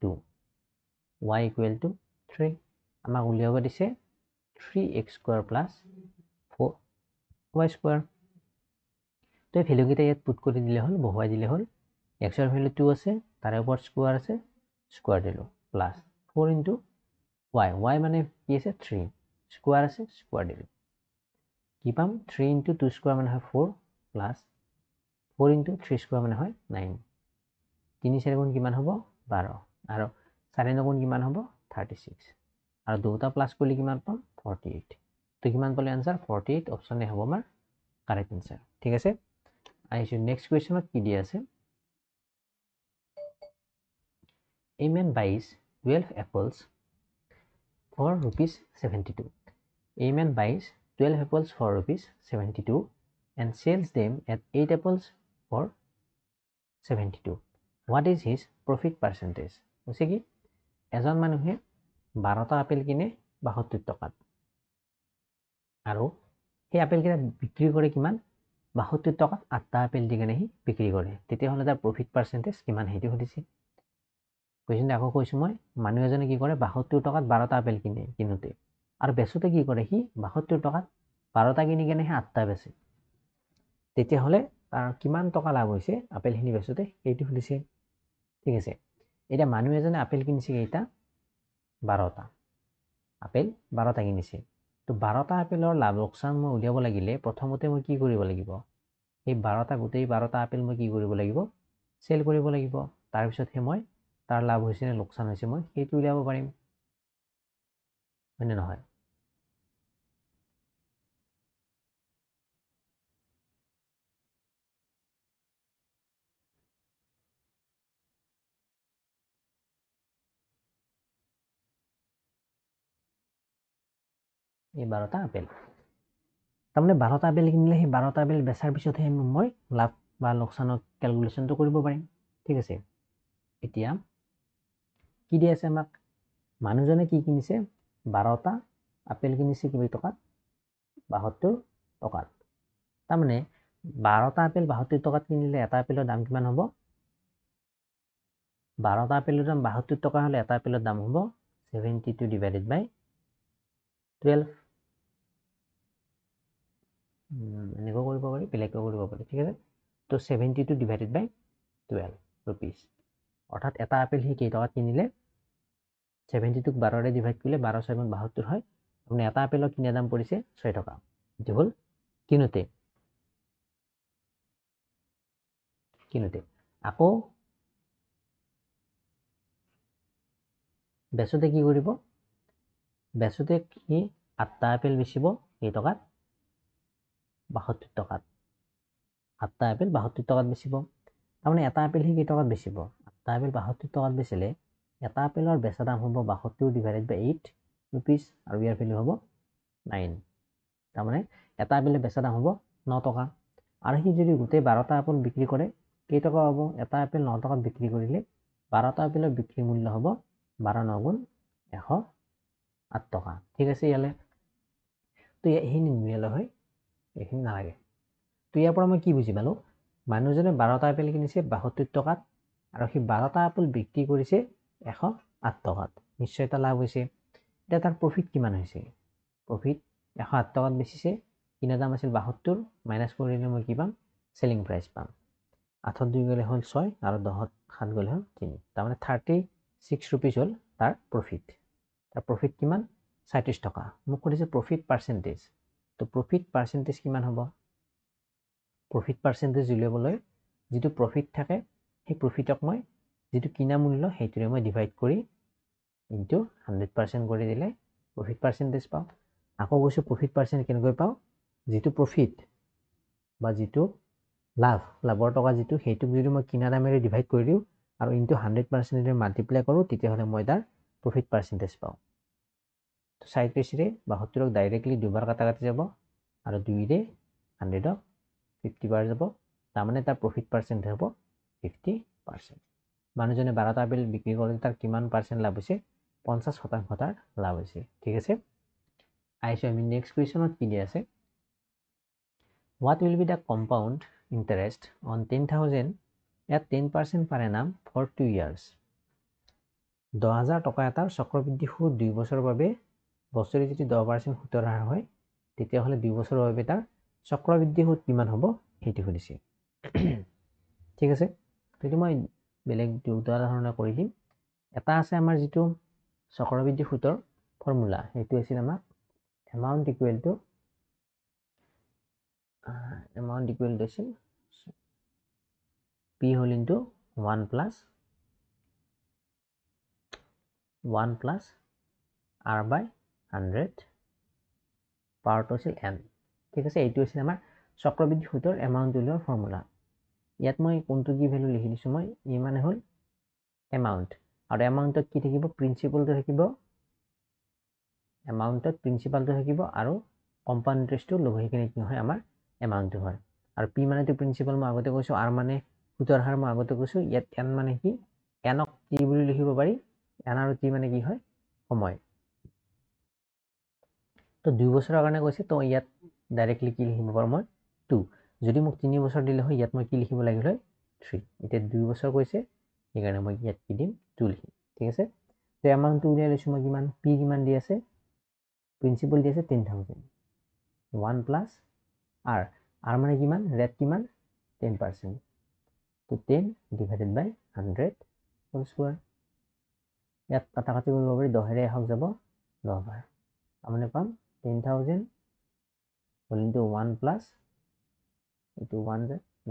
2 y = 3 আমাক উলিয়াব দিছে 3x² plus 4y² তো এই ভ্যালুকেইটা ইয়াত পুট কৰি দিলে হল বহুৱাই দিলে হল x ৰ ভ্যালু 2 আছে তাৰে ওপৰত স্কয়াৰ আছে স্কয়াৰ দিলো প্লাস 4 * y y মানে কি আছে 3 স্কয়াৰ আছে স্কয়াৰ দিলো কি পাম 3 * 2 স্কয়াৰ মানে হয় 4 প্লাস 4 * 3 স্কয়াৰ মানে হয় 9 3 4 গুণ কিমান হ'ব 12 আৰু 4 গুণ কিমান হ'ব 36 আৰু দুটা প্লাস কৰিলে কিমান পাম 48 তো কিমান পালে আনসাৰ 48 অপশন এ হ'ব আমাৰ কাৰেক্ট আনসাৰ ঠিক আছে আহিছো নেক্সট কোৱেশ্চনত কি দি আছে A man buys 12 apples for rupees 72 A man buys 12 apples for rupees 72 and sells them at 8 apples for 72 what is his profit percentage হৈছে কি এজন মানুহে 12টা আপেল কিনে 72 টকাত আৰু সেই আপেল কিনা বিক্ৰী কৰে কিমান 72 টকাত 8টা আপেল দি কিনে বিক্ৰী কৰে তেতিয়া হলে তাৰ প্ৰফিট পাৰ্চেন্টেজ কিমান হেতু সুধিছে কোৱেশ্চন আকৌ কৈছো মই মানুহ এজনে কি কৰে 72 টকাত 12টা আপেল কিনোতে আৰু বেচোতে কি কৰে সি 72 টকাত 12টা কিনি কিনে 8টা বেচে তেতিয়া হলে তাৰ কিমান টকা লাভ হৈছে আপেলখিনি বেচোতে এইটো সুধিছে ঠিক আছে এটা মানুহ এজনে আপেল কিনিছে কেইটা 12টা আপেল 12টা কিনিছে তো 12টা আপেলৰ লাভ লোকচান মই উলিয়াব লাগিলে প্ৰথমতে মই কি কৰিব লাগিব এই 12টা গোটেই 12টা আপেল মই কি কৰিব লাগিব সেল কৰিব লাগিব তাৰ পিছতহে মই তাৰ লাভ হৈছে নে লোকচান হৈছে মই সেইটো উলিয়াব পাৰিম হয়নে নহয় এই 12টা আপেল তাৰমানে 12টা আপেল কিনিলে সেই 12টা আপেল বেচাৰ পিছতহে মই লাভ বা লোকচানৰ ক্যালকুলেশনটো কৰিব পাৰিম ঠিক আছে এতিয়া কি দি আছে আমাক মানুহজনে কি কিনিছে 12টা আপেল কিনিছে কিমান টকাত 72 টকাত তাৰমানে 12টা আপেল 72 টকাত কিনিলে এটা আপেলৰ দাম কিমান হ'ব 12টা আপেলৰ দাম 72 টকা হলে এটা আপেলৰ দাম হ'ব 72 ডিভাইডেড বাই 12 এনেকৈ কৰিব পাৰি বেলেগকৈ কৰিব পাৰি ঠিক আছে তো 72 ডিভাইডেড বাই 12 रुपीस অৰ্থাৎ এটা আপেল হি কেই টকাত কিনিলে 72 ক 12 ৰে ডিভাইড কৰিলে 12 6 72 হয় আপুনি এটা আপেলৰ কিনা দাম পৰিছে 6 টকা এটো হল কিনোতে আকৌ বেচোতে কি কৰিব বেচোতে কি 8টা আপেল বেচিব কেই টকাত 72 টকাত 8টা আপেল 72 টকাত বেচিব তাৰমানে এটা আপেল হি কেই টকাত বেচিব 8টা আপেল 72 টকাত বেচিলে এটা আপেলৰ বেচা দাম হ'ব 72 ডিভাইডেড বাই 8 रुपीस আৰু ইয়াৰ ভ্যালু হ'ব 9 তাৰমানে এটা আপেলৰ বেচা দাম হ'ব 9 টকা আৰু হি যদি গোটেই 12টা আপেল বিক্ৰী কৰে কেই টকা হ'ব এটা আপেল 9 টকাত বিক্ৰী কৰিলে 12টা আপেলৰ বিক্ৰী মূল্য হ'ব 12 9 গুণ 108 টকা ঠিক আছে ইয়ালে তো এইখিনি মিলালে হয় এইখিনি নালাগে তো ইয়াৰ পৰা মই কি বুজি পালো মানুহজনে 12টা আপেল কিনিছে 72 টকাত আৰু সেই 12টা আপেল বিক্ৰী কৰিছে 108 টকাত নিশ্চয় এটা লাভ হৈছে এটা তাৰ প্ৰফিট কিমান হৈছে প্ৰফিট 108 টকাত বেচিছে কিনা দাম আছিল 72 মাইনাস কৰিলে মই কি পাম সেলিং প্ৰাইস পাম 8 2 গলে হল 6 আৰু 10 7 গলে হল 3 তাৰমানে 36 रुपीस হল তাৰ প্ৰফিট কিমান 37 টকা মোক কৈছে প্ৰফিট পাৰ্চেন্টেজ তো প্ৰফিট পাৰ্চেন্টেজ কিমান হ'ব প্ৰফিট পাৰ্চেন্টেজ উলিয়াবলৈ যেটো প্ৰফিট থাকে সেই প্ৰফিটক মই যেটো কিনা মূল্য হেতুৰে মই ডিভাইড কৰি ইনটু 100% কৰি দিলে প্ৰফিট পাৰ্চেন্টেজ পাও আকৌ কৈছো প্ৰফিট পাৰ্চেন্ট কেনেকৈ পাও যেটো প্ৰফিট বা যেটো লাভৰ টকা যেটো হেতুক যদি মই কিনা দামেৰে ডিভাইড কৰি দিও আৰু ইনটু 100% ৰে মাল্টিপ্লাই কৰো তেতিয়া হলে মই তাৰ প্ৰফিট পাৰ্চেন্টেজ পাও তো 37 ৰে 72 ক ডাইৰেক্টলি দুবাৰ কাটা যাব আৰু 2 ৰে 100 ক 50 বাৰ যাব তাৰমানে তাৰ প্ৰফিট পাৰ্চেন্ট হ'ব 50% মানুহজনে 12টা আপেল বিক্ৰী কৰিলে তাৰ কিমান পাৰ্চেন্ট লাভ হৈছে 50% তাৰ লাভ হৈছে ঠিক আছে আইছো আমি নেক্সট কোৱেশ্চনত কি দি আছে what will be the compound interest on 10000 at 10% per annum for 2 years 10000 টকা এটাৰ চক্ৰবৃদ্ধি সুদ 2 বছৰৰ বাবে বছৰি যদি 10% সুতৰ হাৰ হয় তেতিয়া হলে 2 বছৰৰ বাবে তাৰ চক্ৰবৃদ্ধি সুদ কিমান হ'ব হেতু সুধিছে ঠিক আছে তো মই বেলেগ দুটা ধৰণে কৰি দিম এটা আছে আমাৰ যেটো চক্ৰবৃদ্ধি সুতৰ ফৰ্মুলা হেতু আছিল আমাৰ amount equal to p whole into 1 plus 1 plus r বাই 100 পাৱাৰটো আছিল n। ঠিক আছে, এইটো আছিল আমাৰ চক্ৰবৃদ্ধি সূত্ৰৰ এমাউণ্ট উলিওৱাৰ ফৰ্মুলা। ইয়াত মই কোনটো কি ভেলু লিখি দিছোঁ, মই ই মানে হ'ল এমাউণ্ট, আৰু এমাউণ্টত কি থাকিব, প্ৰিন্সিপালটো থাকিব, এমাউণ্টত প্ৰিন্সিপালটো থাকিব আৰু কম্পাউণ্ড ইণ্টাৰেষ্টটো লগ হৈ কিনে কি হয়, আমাৰ এমাউণ্টটো হয়। আৰু পি মানেটো প্ৰিন্সিপাল মই আগতে কৈছোঁ, আৰ মানে সুতৰ হাৰ মই আগতে কৈছোঁ, ইয়াত এন মানে কি, এনক টি বুলি লিখিব পাৰি, এন আৰু টি মানে কি হয়, সময়। তো 2 বছৰৰ কাৰণে কৈছে, তো ইয়াত ডাইৰেক্টলি কি লিখিব পাৰোঁ মই 2। যদি মোক 3 বছৰ দিলে হয়, ইয়াত মই কি লিখিব লাগিল হয় 3। এতিয়া 2 বছৰ কৈছে, সেইকাৰণে মই ইয়াত কি দিম 2 লিখিম। ঠিক আছে, তো এমাউণ্টটো উলিয়াই লৈছোঁ মই কিমান, পি কিমান দি আছে, প্ৰিন্সিপাল দি আছে 10,000, 1 প্লাছ আৰ, আৰ মানে কিমান, ৰেট কিমান 10%, তো 10 ডিভাইডেড বাই 100 হোল স্কোৱাৰ। ইয়াত কাটাকাটি কৰিব পাৰি, 10ৰে 1 যাব 10 বাৰ, তাৰমানে পাম 10,000 হোল ইনটু 1 প্লাছ এইটো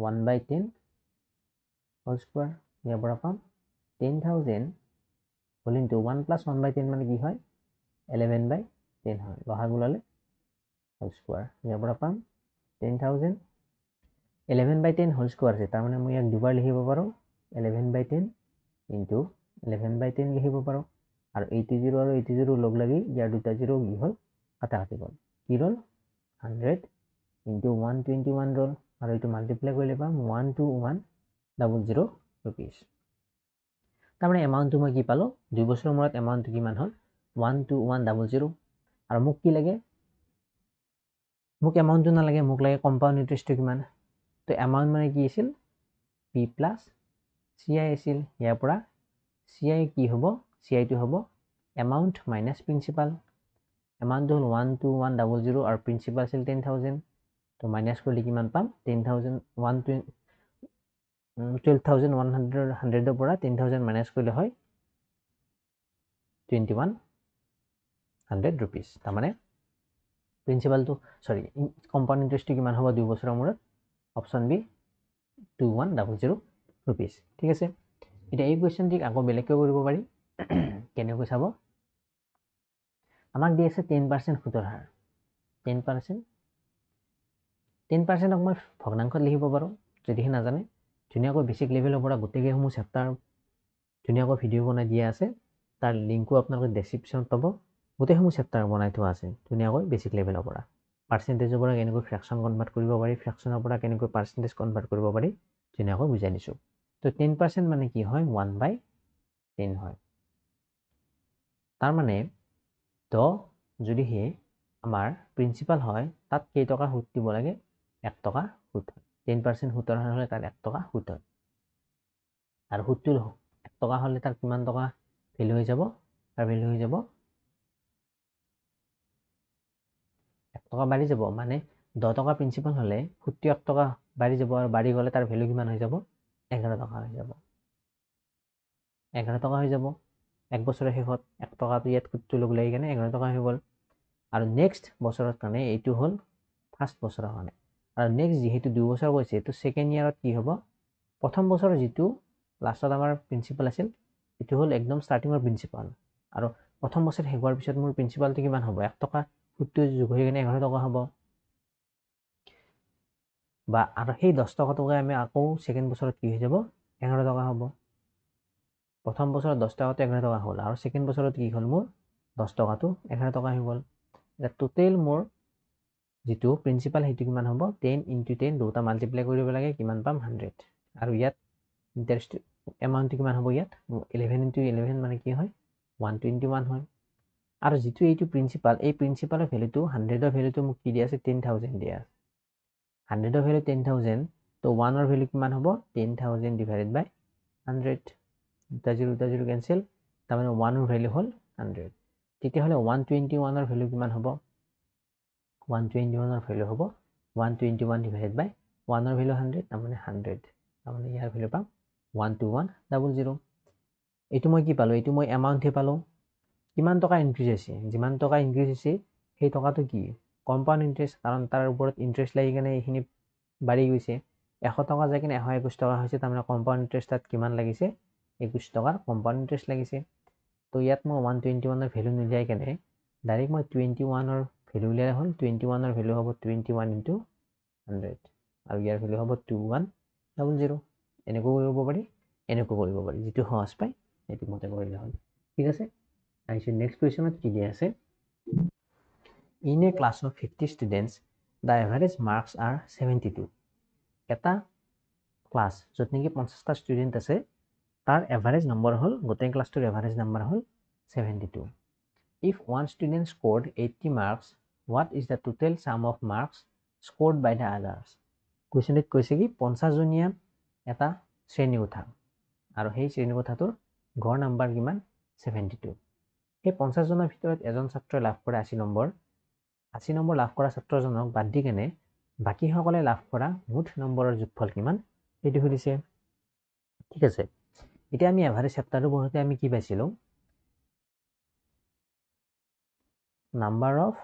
1 বাই 10 হোল স্কোৱাৰ। ইয়াৰ পৰা পাম 10,000 হোল ইনটু 1 প্লাছ 1 বাই 10 মানে কি হয় 11 বাই 10 হয়, লসাগু ওলালে হোল স্কোৱাৰ। ইয়াৰ পৰা পাম 10,000 11 বাই 10 হোল স্কোৱাৰ আছে, তাৰমানে মই ইয়াক দুবাৰ লিখিব পাৰোঁ, 11 বাই 10 ইনটু 11 বাই 10 লিখিব পাৰোঁ। আৰু 80 আৰু 80 লগ লাগি ইয়াৰ দুটা 0 কি হ'ল, কাটাকাটি গ'ল, কি ৰ'ল 100 ইনটু 121 ৰ'ল, আৰু এইটো মাল্টিপ্লাই কৰিলে পাম 12100 ৰুপিজ। তাৰমানে এমাউণ্টটো মই কি পালোঁ, 2 বছৰৰ মূৰত এমাউণ্টটো কিমান হ'ল 12100। আৰু মোক কি লাগে, মোক এমাউণ্টটো নালাগে, মোক লাগে কম্পাউণ্ড ইণ্টাৰেষ্টটো কিমান। তো এমাউণ্ট মানে কি আছিল, পি প্লাছ চি আই আছিল। ইয়াৰ পৰা চি আই কি হ'ব, চি আইটো হ'ব এমাউণ্ট মাইনাছ প্ৰিন্সিপাল। এমাউণ্টটো হ'ল 12100 আৰু প্ৰিন্সিপাল আছিল 10,000, তো মাইনাছ কৰিলে কিমান পাম 10,000, 12,100ৰ পৰা 10,000 মাইনাছ কৰিলে হয় 2,100 ৰুপিজ। তাৰমানে প্ৰিন্সিপালটো কম্পাউণ্ড ইণ্টাৰেষ্টটো কিমান হ'ব 2 বছৰৰ মূৰত, অপশ্যন বি 2100 ৰুপিজ। ঠিক আছে, এতিয়া এই কুৱেশ্যনটিক আকৌ বেলেগকৈ কৰিব পাৰি। কেনেকৈ চাব, আমাক দি আছে 10% সুতৰ হাৰ, 10%ক মই ভগ্নাংশত লিখিব পাৰোঁ, যদিহে নাজানে ধুনীয়াকৈ বেছিক লেভেলৰ পৰা গোটেইকেইসমূহ চেপ্টাৰ ধুনীয়াকৈ ভিডিঅ' বনাই দিয়া আছে, তাৰ লিংকো আপোনালোকে ডেছক্ৰিপশ্যনত পাব। গোটেইসমূহ চেপ্টাৰ বনাই থোৱা আছে ধুনীয়াকৈ বেছিক লেভেলৰ পৰা। পাৰ্চেণ্টেজৰ পৰা কেনেকৈ ফ্ৰেকশ্যন কনভাৰ্ট কৰিব পাৰি, ফ্ৰেকশ্যনৰ পৰা কেনেকৈ পাৰ্চেণ্টেজ কনভাৰ্ট কৰিব পাৰি ধুনীয়াকৈ বুজাই দিছোঁ। তো 10% মানে কি হয় 1/10 হয়। তাৰমানে 10 যদিহে আমাৰ প্ৰিন্সিপাল হয়, তাত কেইটকা সুদ দিব লাগে, 1 টকা সুদ হয়। 10% সুতৰ হাৰ হ'লে তাত 1 টকা সুদ হয়। আৰু সুদটো 1 টকা হ'লে তাৰ কিমান টকা ভেলু হৈ যাব, তাৰ ভেলু হৈ যাব 1 টকা বাঢ়ি যাব। মানে 10 টকা প্ৰিন্সিপাল হ'লে সুদটো 1 টকা বাঢ়ি যাব, আৰু বাঢ়ি গ'লে তাৰ ভেলু কিমান হৈ যাব 11 টকা হৈ যাব, 11 টকা হৈ যাব। 1 বছৰৰ শেষত 1 টকাটো ইয়াত সুদটো লগ লাগি কিনে 11 টকা হৈ গ'ল। আৰু নেক্সট বছৰৰ কাৰণে এইটো হ'ল ফাৰ্ষ্ট বছৰৰ কাৰণে, আৰু নেক্সট যিহেতু 2 বছৰ কৈছে, এইটো ছেকেণ্ড ইয়াৰত কি হ'ব, প্ৰথম বছৰৰ যিটো লাষ্টত আমাৰ প্ৰিন্সিপাল আছিল এইটো হ'ল একদম ষ্টাৰ্টিঙৰ প্ৰিন্সিপাল, আৰু প্ৰথম বছৰ শেষ হোৱাৰ পিছত মোৰ প্ৰিন্সিপালটো কিমান হ'ব 1 টকা, সুদটো যোগ হৈ কিনে 11 টকা হ'ব। বা আৰু সেই 10 টকাটোকে আমি আকৌ ছেকেণ্ড বছৰত কি হৈ যাব 11 টকা হ'ব। প্ৰথম বছৰত 10 টকাটো 11 টকা হ'ল, আৰু ছেকেণ্ড বছৰত কি হ'ল মোৰ 10 টকাটো 11 টকা হৈ গ'ল। এতিয়া টোটেল মোৰ যিটো প্ৰিন্সিপাল সেইটো কিমান হ'ব 10 × 10 দুটা মাল্টিপ্লাই কৰিব লাগে, কিমান পাম 100। আৰু ইয়াত ইণ্টাৰেষ্ট এমাউণ্টটো কিমান হ'ব, ইয়াত 11 × 11 মানে কি হয় 121 হয়। আৰু যিটো এইটো প্ৰিন্সিপাল, এই প্ৰিন্সিপালৰ ভেলুটো 100ৰ ভেলুটো মোক কি দিয়া আছে 10,000 দিয়া আছে। 100ৰ ভেলু 10,000, তো 1ৰ ভেলু কিমান হ'ব 10,000 ডিভাইডেড বাই 100, দুটা 0 কেঞ্চেল, তাৰমানে 1ৰ ভেলু হ'ল 100। তেতিয়াহ'লে 121ৰ ভেলু কিমান হ'ব, 121ৰ ভেলু হ'ব 121 ডিভাইডেড বাই 1ৰ ভেলু 100, তাৰমানে 100, তাৰমানে ইয়াৰ ভেলু পাম 12100। এইটো মই কি পালোঁ, এইটো মই এমাউণ্টহে পালোঁ, কিমান টকা ইনক্ৰিজ হৈছে, যিমান টকা ইনক্ৰিজ হৈছে সেই টকাটো কি কম্পাউণ্ড ইণ্টাৰেষ্ট, কাৰণ তাৰ ওপৰত ইণ্টাৰেষ্ট লাগি কিনে এইখিনি বাঢ়ি গৈছে। 100 টকা যাই কিনে 121 টকা হৈছে, তাৰমানে কম্পাউণ্ড ইণ্টাৰেষ্ট তাত কিমান লাগিছে 21 টকাৰ কম্পাউণ্ড ইণ্টাৰেষ্ট লাগিছে। তো ইয়াত মই 121 ৰ ভ্যালু নিলিয়াই কেনে ডাইৰেক্ট মই 21 ৰ ভ্যালু উলিয়ালে হ'ল 21 ৰ ভ্যালু হ'ব 21 * 100 আৰু ইয়াৰ ভ্যালু হ'ব 2100 এনেকৈ কৰিব পাৰি এনেকৈ কৰিব পাৰি যেটো সহজ পায় এটো মতে কৰিলে হ'ল ঠিক আছে আহিছে নেক্সট কোৱেশ্চনত কি দিয়া আছে in a class of 50 students the average marks are 72 এটা ক্লাস যত নেকি 50টা স্টুডেন্ট আছে তার এভারেজ নাম্বার হল গোটেই ক্লাসটোৰ এভারেজ নাম্বার হল 72 if one student scored 80 marks what is the total sum of marks scored by the others কোৱেশ্চনত কৈছে কি 50 জনীয়া এটা শ্ৰেণী উঠা আৰু সেই শ্ৰেণী উঠাটোৰ গড় নাম্বাৰ কিমান 72 সেই 50 জনৰ ভিতৰত এজন ছাত্ৰই লাভ কৰে 80 নম্বৰ 80 নম্বৰ লাভ কৰা ছাত্ৰজনক বাদ দি কেনে বাকি সকলে লাভ কৰা মুঠ নম্বৰৰ যোগফল কিমান এটো সুধিছে ঠিক আছে এতিয়া আমি এভাৰেজ চেপ্টাৰটো পঢ়োতে আমি কি পাইছিলো number of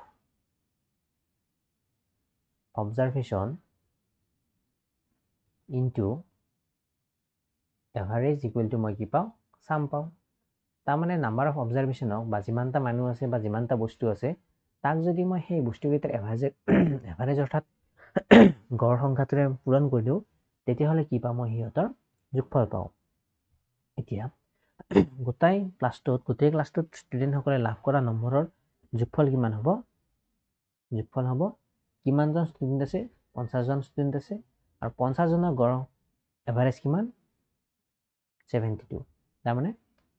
অবজাৰভেশন into average equal to মই কি পাও সাম পাও তাৰ মানে নাম্বাৰ অফ অবজাৰভেশনক বা যিমানটা মানুহ আছে বা যিমানটা বস্তু আছে তাক যদি মই সেই বস্তুকেইটাৰ এভাৰেজ অৰ্থাৎ গড় সংখ্যাটোৰে পূৰণ কৰি দিও তেতিয়াহলে কি পাম মই হিহঁতৰ যোগফল পাও এতিয়া গোটেই ক্লাছটোত ষ্টুডেন্ট সকলে লাভ কৰা নম্বৰৰ যোগফল কিমান হ'ব কিমানজন ষ্টুডেন্ট আছে 50 জন ষ্টুডেন্ট আছে আৰু 50 জনৰ গড় এভাৰেজ কিমান 72 তাৰ মানে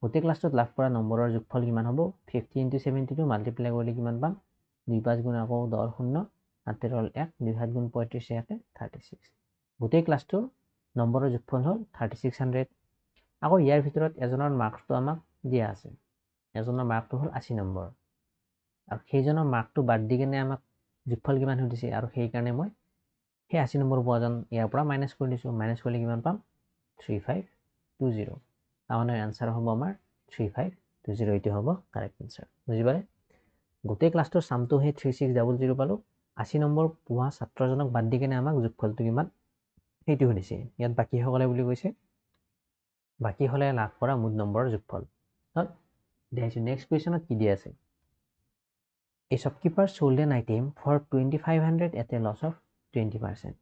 গোটেই ক্লাছটোত লাভ কৰা নম্বৰৰ যোগফল কিমান হ'ব 50 * 72 মাল্টিপ্লাই কৰিলে কিমান পাম 2 5 গুণ আকৌ 10 শূন্য 7 হ'ল 1 2 7 গুণ 35 1 36 গোটেই ক্লাছটোৰ নম্বৰৰ যোগফল হ'ল 3600 আকৌ ইয়াৰ ভিতৰত এজনৰ মাৰ্কটো আমাক দিয়া আছে এজনৰ মাৰ্কটো হ'ল 80 নম্বৰ আৰু সেইজনৰ মাৰ্কটো বাদ দি কেনে আমাক যোগফল কিমান সুধিছে আৰু সেই কাৰণে মই সেই 80 নম্বৰ পোৱাজন ইয়াৰ পৰা মাইনাস কৰি দিছো মাইনাস কৰিলে কিমান পাম 3520 আমাৰ আনসাৰ হ'ব আমাৰ 3520 এটো হ'ব কাৰেক্ট আনসাৰ বুজি পালে গোটেই ক্লাছটোৰ সামটো হে 3600 পালো 80 নম্বৰ পোৱা ছাত্ৰজনক বাদ দি কেনে আমাক যোগফলটো কিমান সেইটো সুধিছে ইয়াত বাকি সকলে বুলি কৈছে বাকি হলে লাভ কৰা মুঠ নম্বৰৰ যোগফল হল দেখাইছো নেক্সট কোৱেশ্চনত কি দিয়া আছে A shopkeeper sold an item for 2500 at a loss of 20%.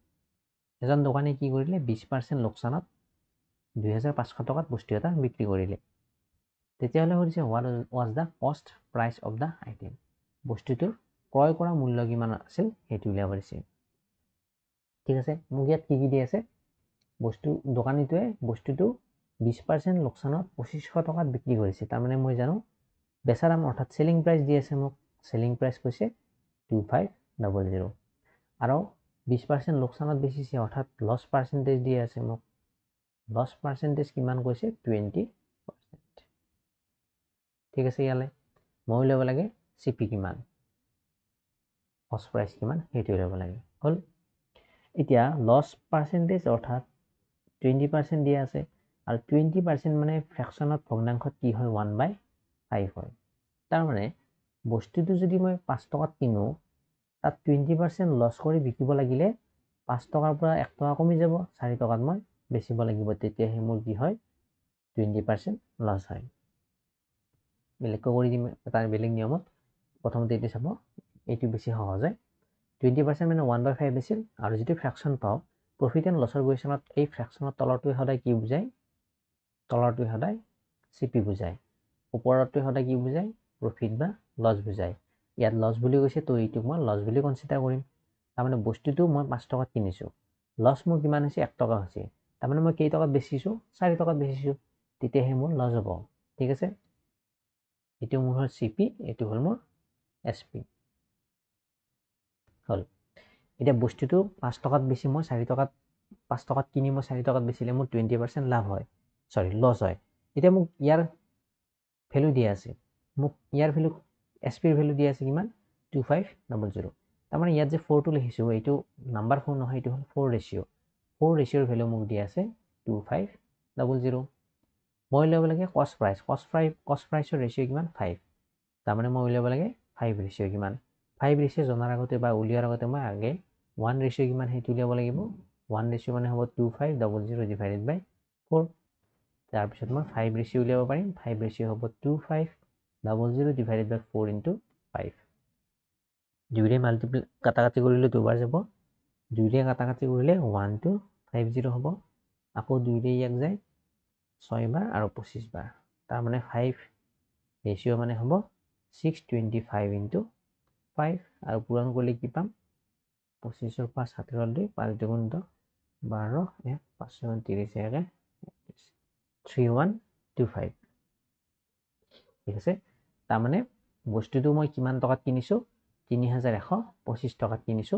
এজন দোকানী কি কৰিলে 20% লোকসানত 2500 টকাত বস্তু এটা বিক্ৰী কৰিলে তেতিয়াহলে হৈছে what was the cost price of the item বস্তুটোৰ ক্ৰয় কৰা মূল্য কিমান আছিল হেতু উলিয়াব দিছে ঠিক আছে মোক ইয়াত কি দি আছে বস্তু দোকানীটোৱে বস্তুটো 20% লোকসানত 2500 টকাত বিক্ৰী কৰিছে তাৰ মানে মই জানো বেচা দাম অৰ্থাৎ সেলিং প্ৰাইস দি আছে মোক সেলিং প্ৰাইস কৈছে 2500 আৰু 20% লোকসানত বেচিছে অৰ্থাৎ লস পার্সেন্টেজ দি আছে মোক লস পার্সেন্টেজ কিমান কৈছে 20% ঠিক আছে ইয়ালে মই ল'ব লাগে সিপি কিমান কস্ট প্ৰাইস কিমান হেতু ল'ব লাগে হল এতিয়া লস পাৰ্সেন্টেজ অৰ্থাৎ 20% দিয়া আছে আৰু 20% মানে ফ্ৰেকশনত ভগ্নাংশত কি হয় 1/5 হয় তাৰ মানে বস্তুটো যদি মই 5 টকাত কিনো তাত 20% লস কৰি বিকিব লাগিলে 5 টকাৰ পৰা 1 টকা কমি যাব 4 টকাত মই বেচিব লাগিব তেতিয়া হে মোৰ কি হয় 20% লস হয় বেলেগ কৰি দিম তাৰ বেলেগ নিয়মত প্ৰথমতে এটো চাব এটো বেছি সহজ হয় 20% মানে 1/5 বেছিল আৰু যেটো ফ্ৰেকশন পাও প্ৰফিট এণ্ড লসৰ কোৱেশ্চনত এই ফ্ৰেকশনৰ তলৰটো সদায় কি বুজায় তলৰটো সদায় সিপি বুজায় ওপৰৰটো সদায় কি বুজায় প্ৰফিট বা লস বুজায় ইয়াত লস বুলি কৈছে তো এইটোক মই লস বুলি কনসিডাৰ কৰিম তাৰ মানে বস্তুটো মই 5 টকাত কিনিছো লস মোৰ কিমান হৈছে 1 টকা হৈছে তাৰ মানে মই কেই টকাত বেচিছো 4 টকাত বেচিছো তেতিয়া হে মোৰ লস হ'ব ঠিক আছে এটো মোৰ হল সিপি এটো হল মোৰ এসপি হল এতিয়া বস্তুটো 5 টকাত বেছি মই 4 টকাত 5 টকাত কিনি মই 4 টকাত বেচিলে মোৰ 20% লাভ হয় সৰি লস হয় এতিয়া মোক ইয়াৰ ভ্যালু দিয়া আছে মোক ইয়াৰ ভ্যালু এসপি ৰ ভ্যালু দিয়া আছে কিমান 2500 তাৰ মানে ইয়াত যে 4 টো লিখিছো এইটো নাম্বাৰ 4 নহয় এইটো হল 4 ৰেশিও 4 ৰেশিওৰ ভ্যালু মোক দিয়া আছে 2500 মই ল'ব লাগে কস্ট প্ৰাইসৰ ৰেশিও কিমান 5 তাৰ মানে মই ল'ব লাগে 5 ৰেশিও কিমান 5 ৰেশিও জনাৰ আগতে বা উলিয়াৰ আগতে মই আগে 1 ৰেশিও কিমান হেতু উলিয়াব লাগিব 1 ৰেশিও মানে হ'ব 2500 ডিভাইডেড বাই 4 তাৰ পিছত মই 5 ৰেশিও উলিয়াব পাৰিম 5 ৰেশিও হ'ব 25 00 divided by 4 into 5 দুইৰে মাল্টিপ্লাই কাটাকাটি কৰিলে দুবাৰ যাব দুইৰে কাটাকাটি কৰিলে 1250 হ'ব আকৌ দুইৰে ইয়াক যায় 6 বাৰ আৰু 25 বাৰ তাৰ মানে 5 ৰেশিও মানে হ'ব 625 into 5 আৰু পূৰণ কৰিলে কি পাম 25 ৰ 5 7 2 5 2 10 12 1 530 3125 ঠিক আছে তাৰ মানে বস্তুটো মই কিমান টকাত কিনিছো 3125 টকাত কিনিছো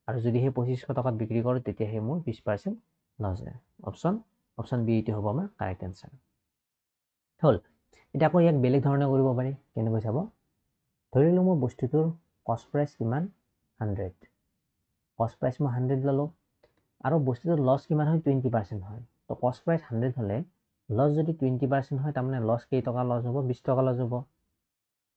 আৰু যদি হে 2500 টকাত বিক্ৰী কৰো তেতিয়া হে মোৰ 20% লছ হয় অপচন বি টো হ'ব আমাৰ কাৰেক্ট আনসাৰ হল এটা আকৌ ইয়াক বেলেগ ধৰণে কৰিব পাৰি কেনেকৈ চাব ধৰিলো মই বস্তুটোৰ কষ্ট প্ৰাইস কিমান 100 কষ্ট প্ৰাইস মই 100 ললো আৰু বস্তুটোৰ লছ কিমান হয় 20% হয় তো কষ্ট প্ৰাইস 100 হলে লছ যদি 20% হয় তাৰ মানে লছ কেই টকা লছ হ'ব 20 টকা লছ হ'ব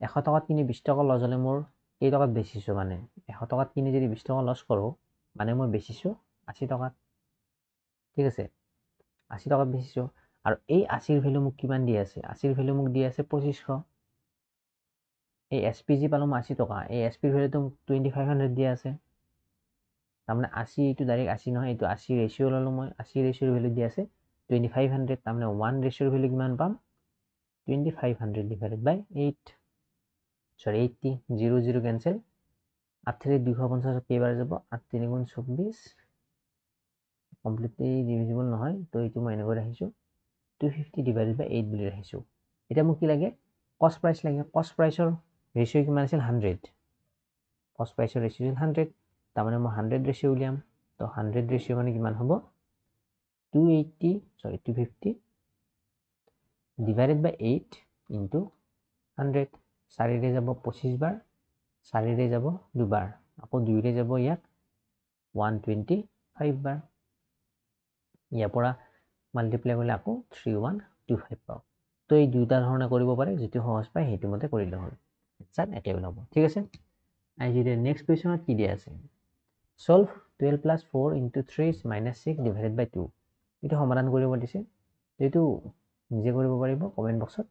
100 টকাত কিনি 20 টকা লছ হলে মোৰ কেই টকাত বেচিছো মানে 100 টকাত কিনি যদি 20 টকা লছ কৰো মানে মই বেচিছো 80 টকাত ঠিক আছে 80 টকাত বেচিছো আৰু এই 80 ৰ ভ্যালু মোক কিমান দি আছে 80 ৰ ভ্যালু মোক দি আছে 2500 এই এসপিজি পালো মই 80 টকা এই এসপি ৰ ভ্যালুটো 2500 দিয়া আছে তাৰমানে 80 এইটো ডাইৰেক্ট 80 নহয় এইটো 80 ৰেশিও ললো মই 80 ৰেশিওৰ ভ্যালু দি আছে 2500 তাৰমানে 1 ৰেশিওৰ ভ্যালু কিমান পাম 2500 divided by 8 sorry 80 0 0 cancel 8 3 250 কেইবাৰ যাব 8 3 গুণ 24 কমপ্লিটলি ডিভিজিবল নহয় তো এইটো মই এনেকৈ ৰাখিছো 250 divided by 8 বুলি ৰাখিছো এটা মোক কি লাগে কষ্ট প্ৰাইস লাগে কষ্ট প্ৰাইসৰ ৰেশিও কিমান আছিল 100 কষ্ট প্ৰাইসৰ ৰেশিও 100 তাৰমানে মই 100 ৰেশিও উলিয়াম তো 100 ৰেশিও মানে কিমান হ'ব 250 divided by 8 into 100 4 ৰে যাব 25 বাৰ 4 ৰে যাব দুবাৰ আকৌ 2 ৰে যাব ইয়াক 125 বাৰ ইয়াৰ পৰা মাল্টিপ্লাই কৰিলে আকৌ 3125 পাও তো এই দুইটা ধৰণে কৰিব পাৰে যেটো সহজ পায় হেতু মতে কৰিলে হ'ল আনসাৰ একে ওলাব ঠিক আছে আজি নেক্সট কোৱেশ্চনত কি দিয়া আছে solve 12 plus 4 into 3 minus 6 divided by 2 এটো সমাধান কৰিব দিছে এটো নিজে কৰিব পাৰিব কমেন্ট বক্সত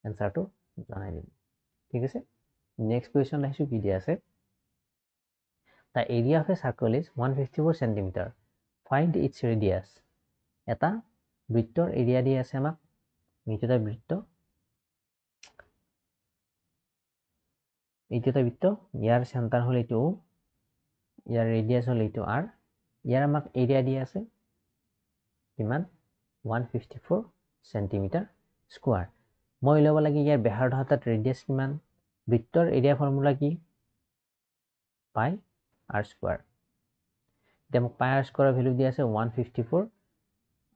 আনসাৰটো জনাই দিম ঠিক আছে নেক্সট কোৱেশ্চন আহিছো কি দিয়া আছে The area of a circle is 154 cm. Find its radius. এটা বৃত্তৰ এৰিয়া দি আছে আমাক এইটো এটা বৃত্ত ইয়াৰ চেণ্টাৰ হল এইটো ইয়াৰ ৰেডিয়াস হল এইটো r ইয়াৰ আমাক এৰিয়া দি আছে কিমান 154 cm স্কয়াৰ মই লব লাগে ইয়াৰ ব্যাসাৰ্ধ অৰ্থাৎ ৰেডিয়াস কিমান বৃত্তৰ এৰিয়া ফৰ্মুলা কি পাই r স্কয়াৰ এতিয়া মোক পাই r স্কয়াৰৰ ভ্যালু দি আছে 154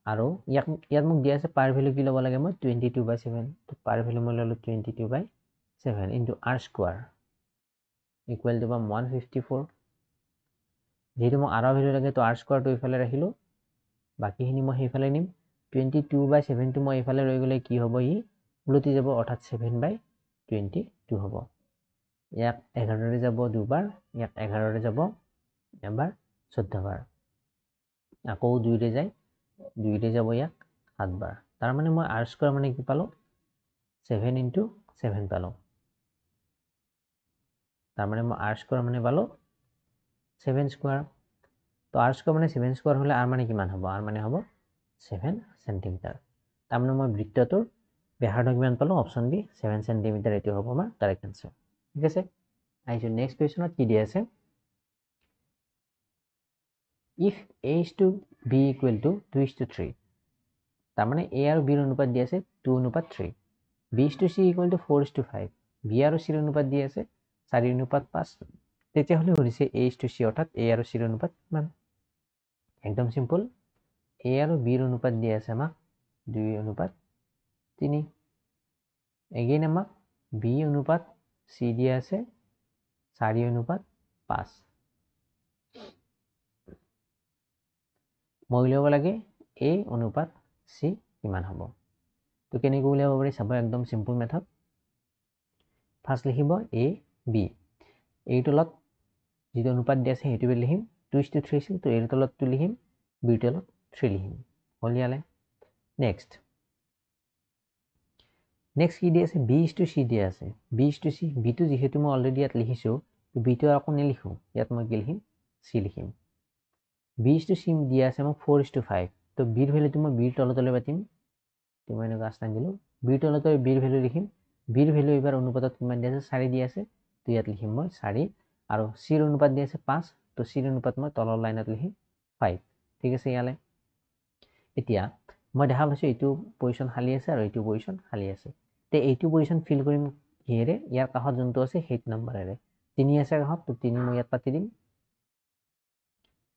আৰু ইয়াত মোক দিয়া আছে পাৰ ভ্যালু কি লব লাগে মই 22/7 তো পাৰ ভ্যালু মই ললো 22/7 into r square equal to 154 যেহেতু মই r ভ্যালু লাগে তো r স্কয়াৰ টো ইফালে ৰাখিলো বাকিখিনি মই সেইফালে নিম 22/7 টো মই ইফালে ৰৈ গলে কি হ'ব ই উলটি যাব অৰ্থাৎ 7/22 হ'ব ইয়াক 11 ৰে যাব দুবাৰ ইয়াক 11 ৰে যাব এবাৰ 14 বাৰ আকৌ 2 ৰে যায় 2 ৰে যাব ইয়াক 7 বাৰ তাৰ মানে মই r স্কয়াৰ মানে কি পালো 7 into 7 পালো তাৰ মানে মই r স্কয়াৰ মানে পালো 7 স্কয়াৰ তো r স্কয়াৰ মানে 7 স্কয়াৰ হলে r মানে কিমান হ'ব r মানে হ'ব 7 cm তাৰ মানে মই বৃত্তটোৰ ব্যাসাৰ্ধ কিমান পালো অপচন বি 7 cm এটো হ'ব আমাৰ কাৰেক্ট আনসাৰ ঠিক আছে আইছো নেক্সট কোৱেশ্চনত কি দি আছে if a is to b equal to 2:3 তাৰ মানে a আৰু b ৰ অনুপাত দি আছে 2:3 b is to c equal to 4:5 b আৰু c ৰ অনুপাত দি আছে 4:5 তেতিয়া হলে হৈছে a is to c অৰ্থাৎ a আৰু c ৰ অনুপাত কিমান একদম সিম্পল a আৰু b ৰ অনুপাত দি আছে আমাক 2:3 এগেইন আমাক b অনুপাত c দিয়া আছে 4:5 মই উলিয়াব লাগে a অনুপাত c কিমান হ'ব তো কেনেকৈ উলিয়াব পাৰি চাব একদম সিম্পল মেথড ফাৰ্স্ট লিখিব a b এই তলত যেটো অনুপাত দি আছে হেতু লিখিম 2:3 আছিল তো এৰ তলত 2 লিখিম b ৰ তলত 3 লিখিম হলিয়ালে নেক্সট নেক্সট কি দিয়া আছে b is to c দিয়া আছে b is to c b টো যেহেতু মই অলৰেডি ইয়াত লিখিছো তো b টো আকৌ নিলিখো ইয়াত মই কি লিখিম c লিখিম b is to c দিয়া আছে মোক 4 is to 5 তো b ৰ ভ্যালুটো মই b ৰ তললৈ পাতিম তো মই এনেকৈ আস্থান দিলো b ৰ তললৈ b ৰ ভ্যালু লিখিম b ৰ ভ্যালু এবাৰ অনুপাতত কিমান দিয়া আছে 4 দিয়া আছে তো ইয়াত লিখিম মই 4 আৰু c ৰ অনুপাত দিয়া আছে 5 তো c ৰ অনুপাত মই তলৰ লাইনত লিখিম 5 ঠিক আছে ইয়ালে এতিয়া মই দেখা পাইছো এইটো পজিশন খালি আছে আৰু এইটো পজিশন খালি আছে তে এইটো পজিশন ফিল কৰিম কিহেৰে ইয়াৰ কাষত যোনটো আছে সেইটো নম্বৰেৰে 3 আছে কাষত তো 3 মই ইয়াত পাতি দিম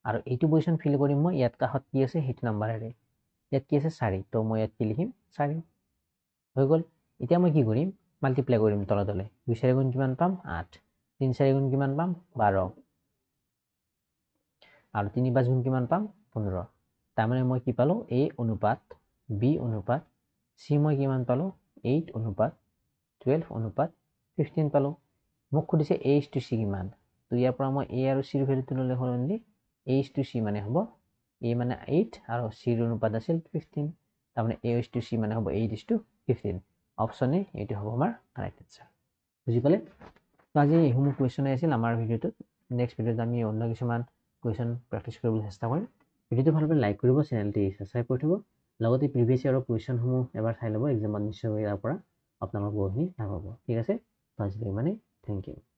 আৰু এইটো পজিশন ফিল কৰিম মই ইয়াত কাষত কি আছে সেইটো নম্বৰেৰে ইয়াত কি আছে 4 তো মই ইয়াত কি লিখিম 4 হৈ গল এতিয়া মই কি কৰিম মাল্টিপ্লাই কৰিম তললৈ 2 4 গুণ কিমান পাম 8 3 4 গুণ কিমান পাম 12 আৰু 3 5 গুণ কিমান পাম 15 তাৰমানে মই কি পালো a অনুপাত b অনুপাত c মই কিমান পালো 8 অনুপাত 12 অনুপাত 15 পালো মোক খুদিছে a is to c কিমান তো ইয়াৰ পৰা মই a আৰু c ৰ ভ্যালুটো ললে হলনি a is to c মানে হ'ব a মানে 8 আৰু c ৰ অনুপাত আছিল 15 তাৰমানে a is to c মানে হ'ব 8 is to 15 অপচন এ এইটো হ'ব আমাৰ কাৰেক্ট আনসাৰ বুজি পালে তো আজি এইসমূহ কুৱেশ্যন আছিল আমাৰ ভিডিঅ'টোত নেক্সট ভিডিঅ'ত আমি অন্য কিছুমান কুৱেশ্যন প্ৰেক্টিছ কৰিবলৈ চেষ্টা কৰিম ভিডিঅ'টো ভাল পালে লাইক কৰিব চেনেলটো সাবস্ক্ৰাইব কৰি থব লগতে প্ৰিভিয়াছ ইয়াৰৰ কুৱেশ্যনসমূহ এবাৰ চাই ল'ব এক্সামত নিশ্চয় ইয়াৰ পৰা আপোনালোক বহুখিনি লাভ হ'ব ঠিক আছে তো আজিলৈ মানে থেংক ইউ